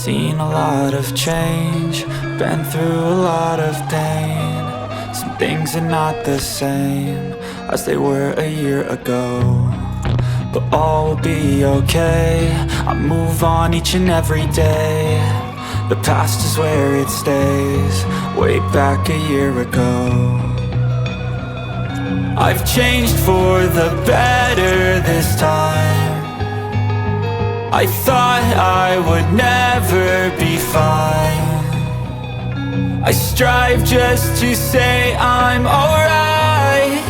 seen a lot of change, been through a lot of pain. Some things are not the same as they were a year ago, but all will be okay. I move on each and every day. The past is where it stays, way back a year ago. I've changed for the better this time. I thought I would never be fine. I strive just to say I'm alright,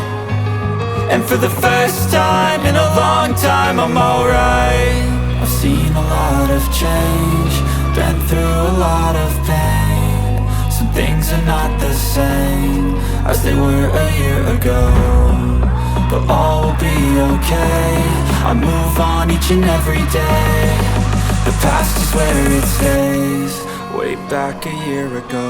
and for the first time in a long time I'm alright. I've seen a lot of change, been through a lot of pain. Some things are not the same as they were a year ago, but all will be okay. I move on each and every day. The past is where it stays, way back a year ago.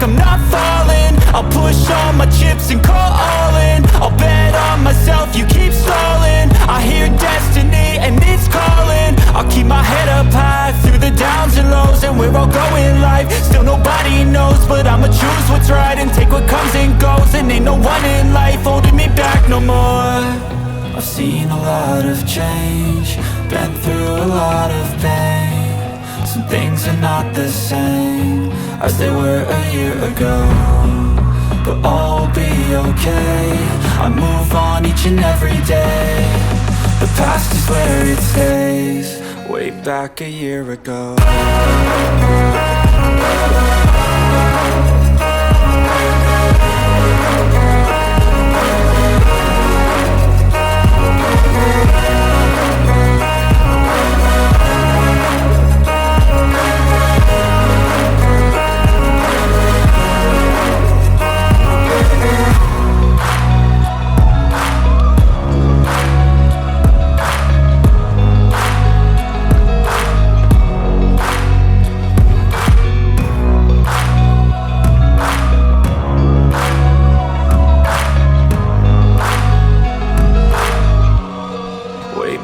I'm not falling, I'll push all my chips and call all in. I'll bet on myself, you keep stalling. I hear destiny and it's calling. I'll keep my head up high through the downs and lows, and we're all going life. Still nobody knows, but I'ma choose what's right and take what comes and goes. And ain't no one in life holding me back no more. I've seen a lot of change, been through a lot of pain. Some things are not the same as they were a year ago, but all will be okay. I move on each and every day. The past is where it stays, way back a year ago.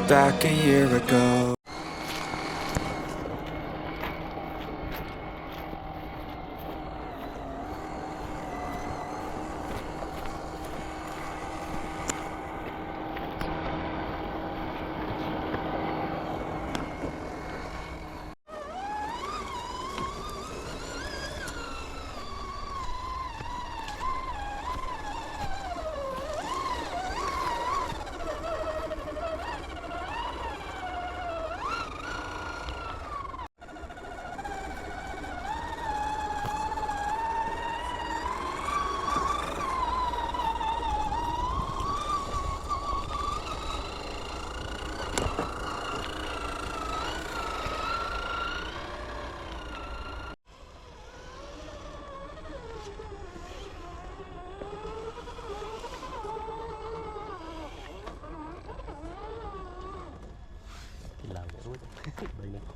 Back a year ago. Bây nó khô.